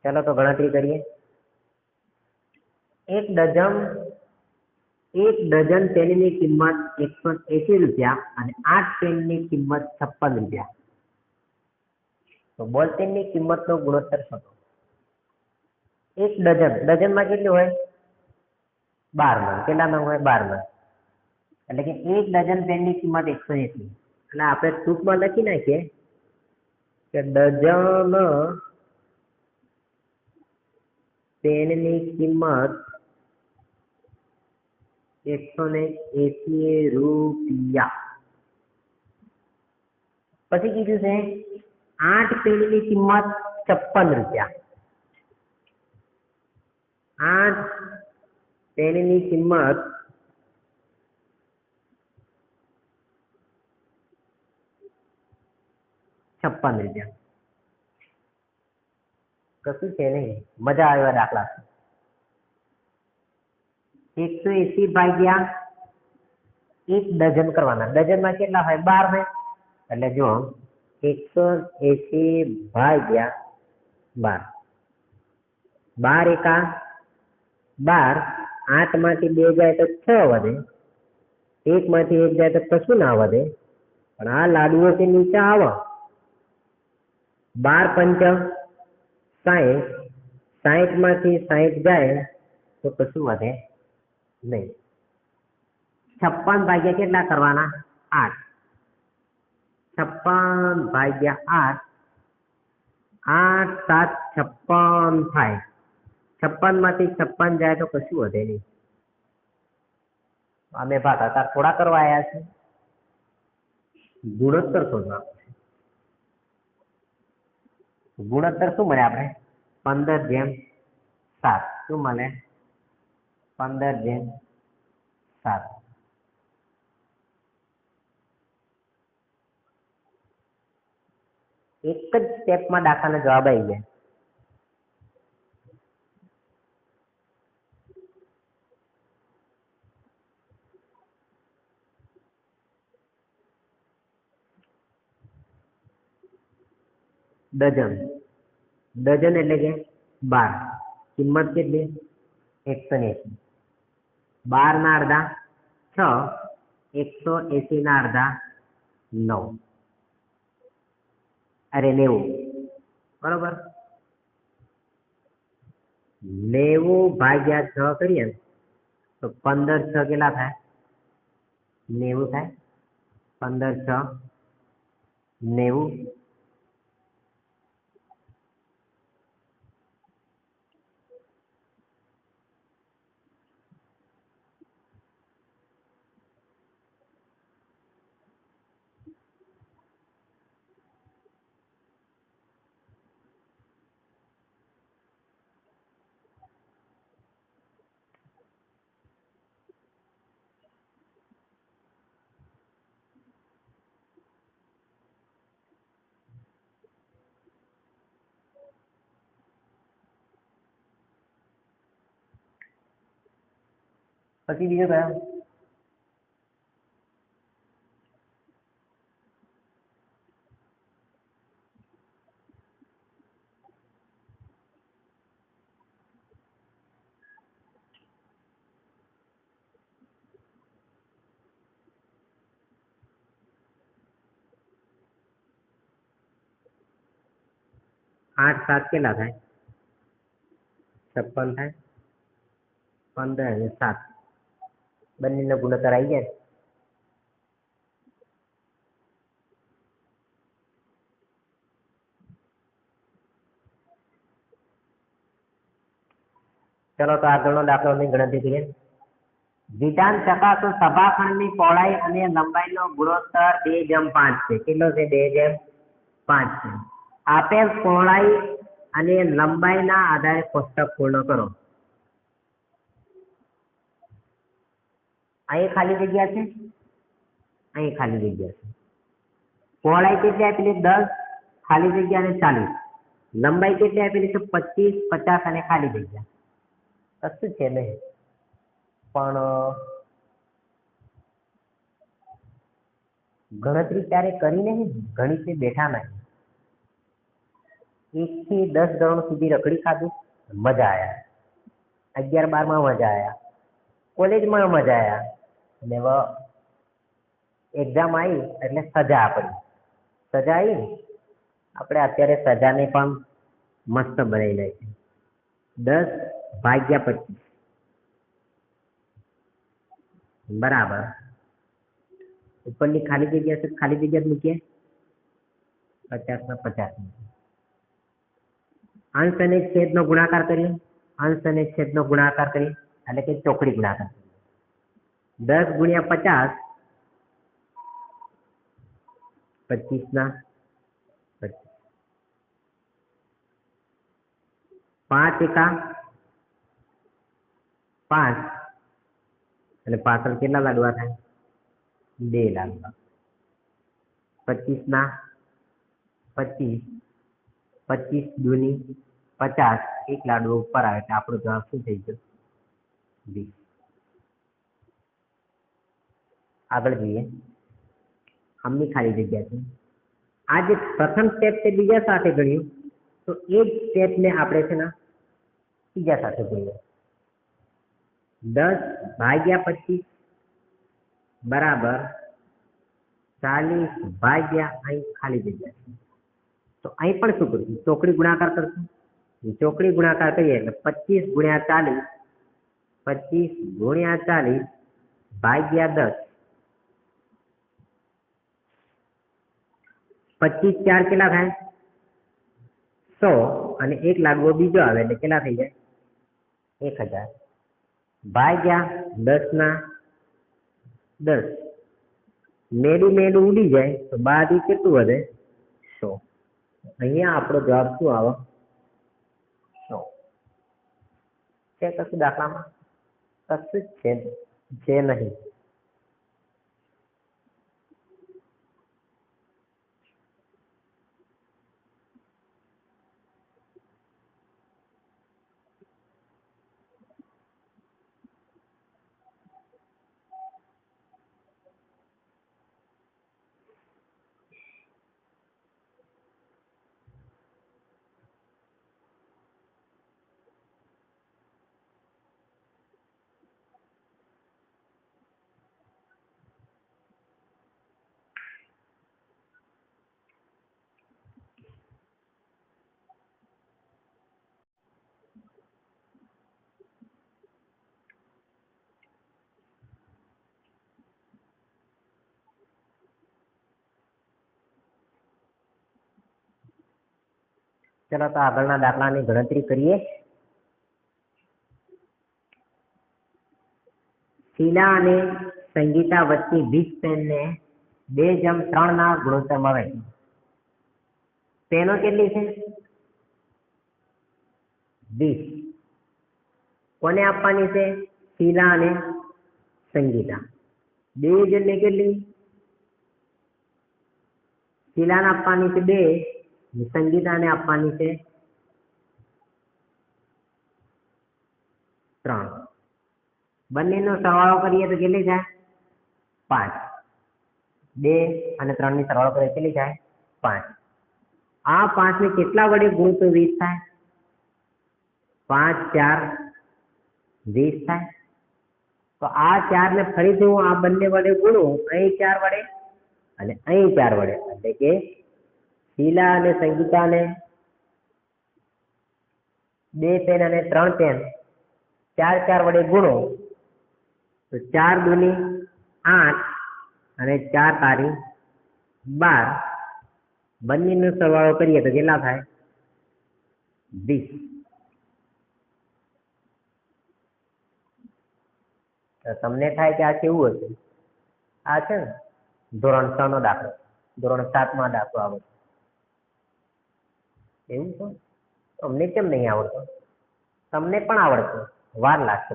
चलो तो गणतरी करिए। एक डजन पेनની કિંમત 180 રૂપિયા અને 8 પેનની કિંમત 56 રૂપિયા। તો બોલ પેનની કિંમતનો ગુણોત્તર શોધો। એક ડઝનમાં કેટલું હોય? 12 નંગ। કેટલા નંગ હોય? 12 નંગ। એટલે કે એક ડઝન પેનની કિંમત 180। એટલે આપણે ટૂંકમાં લખી નાખીએ કે ડઝન પેનની કિંમત 180 રૂપિયા। પછી કીધું છે 8 પેનની કિંમત 56 રૂપિયા। 8 પેનની કિંમત 56 રૂપિયા। કશું છે નહીં, મજા આવે એવા દાખલા છે। 180 ભાગ્યા એક ડઝન કરવાના। ડઝનમાં કેટલા હોય? 12 હોય। એટલે જો 180 ભાગ્યા 12, 12 એકા 12, 8 માંથી 2 જાય તો 6 વધે, 1 માંથી 1 જાય તો કશું ના વધે, પણ આ લાડુઓ થી નીચે આવે। 12 પંચ 60, 60 માંથી 60 જાય તો કશું વધે નહીં। 56 ભાગ્યા કેટલા કરવાના? 8। 56 ભાગ્યા 8, 8 7 56 થાય। 56 માંથી 56 જાય તો કશું વધે નહીં। અમે ભાગાકાર થોડા કરવા આવ્યા છે, ગુણોત્તર શોધવા। ગુણોત્તર શું મળે આપણે? 15/7। શું મળે? 15/7। એક જ સ્ટેપમાં દાખલાનો જવાબ આવી જાય। ડઝન એટલે કે 12, કિંમત કેટલી? 180। 12 ના અડધા 6, 180 ના અડધા 9, અરે 90, બરોબર। 90 ભાગ્યા 6 કરીએ તો 15 6 કેટલા થાય? 90 થાય। 15 6 90। પછી બીજો કયો? आठ 7 કેટલા થાય? 56 થાય। 15 અને 7 બંનેનો ગુણોત્તર આવી જાય। ચલો તો આગળનો દાખલાની ગણતરી કરીએ। વિધાન ચકાસો સભાખંડની પહોળાઈ અને લંબાઈનો ગુણોત્તર 2:5 છે। કેટલો છે? 2:5 છે। આપેલ પહોળાઈ અને લંબાઈના આધારે કોષ્ટક પૂર્ણ કરો। અહીં ખાલી જગ્યા છે, અહીં ખાલી જગ્યા છે। પહોળાઈ કેટલી આપેલી? 10, ખાલી જગ્યા અને 40। લંબાઈ કેટલી આપેલી છે? 25, 50 અને ખાલી જગ્યા। કશું છે નહીં, પણ ગણતરી ક્યારે કરી નહીં, ગણિત બેઠા નહીં। 1 થી 10 ધોરણ સુધી રખડી ખાધું, મજા આયા. 11 12 માં મજા આયા, કોલેજમાં મજા આયા, અને હવે એક્ઝામ આવી એટલે સજા આપણી. સજા આવી, આપણે અત્યારે સજાને પણ મસ્ત બનાવી નાખી. 10/25 બરાબર. ઉપરની ખાલી જગ્યા છે, ખાલી જગ્યા જ મૂકીએ. 50 ના 50 અંશ અને છેદનો ગુણાકાર કરીએ. અંશ અને છેદનો ગુણાકાર કરીએ એટલે કે ચોકડી ગુણાકાર. 10 ગુણ્યા 50, 25 ના 25. 5 એકા 5, અને પાછળ કેટલા લાડવા થાય? 2 લાડવા. 25 ના 25, 25 દૂની 50, એક લાડવો ઉપર આવે એટલે આપણો જવાબ શું થઈ ગયો? 20. આગળ જોઈએ. આમની ખાલી જગ્યા છે. આ જે પ્રથમ સ્ટેપ છે બીજા સાથે ગણ્યું, તો એ જ સ્ટેપને આપણે છે ને ત્રીજા સાથે ગણીએ. 10/25 બરાબર 40 અહીં ખાલી જગ્યા છે. તો અહીં પણ શું કરશું? ચોકડી ગુણાકાર કરશું. ચોકડી ગુણાકાર કરીએ એટલે 25 ગુણ્યા 40, 25 ગુણ્યા 40 ભાગ્યા 10. 25 4 કેટલા થાય? 100, અને એક લાડવો બીજો આવે એટલે કેટલા થઈ જાય? 1000 ભાગ્યા 10 ના 10. મેડું મેડું ઉડી જાય તો બાદી કેટલું વધે? 100. અહીંયા આપણો જવાબ શું આવે? 100. છે કશું દાખલામાં? કશું જ છે નહીં. ચલો તો આગળના દાખલાની ગણતરી કરીએ. શીલા અને સંગીતા વચ્ચે 20 પેનને 2:3 ના ગુણોત્તરમાં વહેંચો. પેનો કેટલી છે? 20. કોને આપવાની છે? શીલા અને સંગીતા. 2 એટલે કેટલી? શીલાને આપવાની છે 2, સંગીતાને આપવાની છે 3. બંનેનો સરવાળો કરીએ તો કેટલી થાય? 5. 2 અને 3 ની સરવાળો કરીએ કેટલી થાય? 5. આ 5 ને કેટલા વડે ગુણ તો 20 થાય? 5 4 20 થાય. તો આ 4 ને ફરીથી હું આ બંને વડે ગુણું, અહીં 4 વડે અને અહીં 4 વડે, એટલે કે શીલા અને સંગીતાને 2 પેન અને 3 પેન 4 વડે ગુણો તો 4 દૂની 8 અને 4 તારી 12. બંનેનો સરવાળો કરીએ તો કેટલા થાય? 20. તો તમને થાય કે આ કેવું હશે? આ છે ને ધોરણ 6 નો દાખલો, ધોરણ 7 માં દાખલો આવે. એવું છે? અમને કેમ નહીં આવડતો? તમને પણ આવડશે, વાર લાગશે.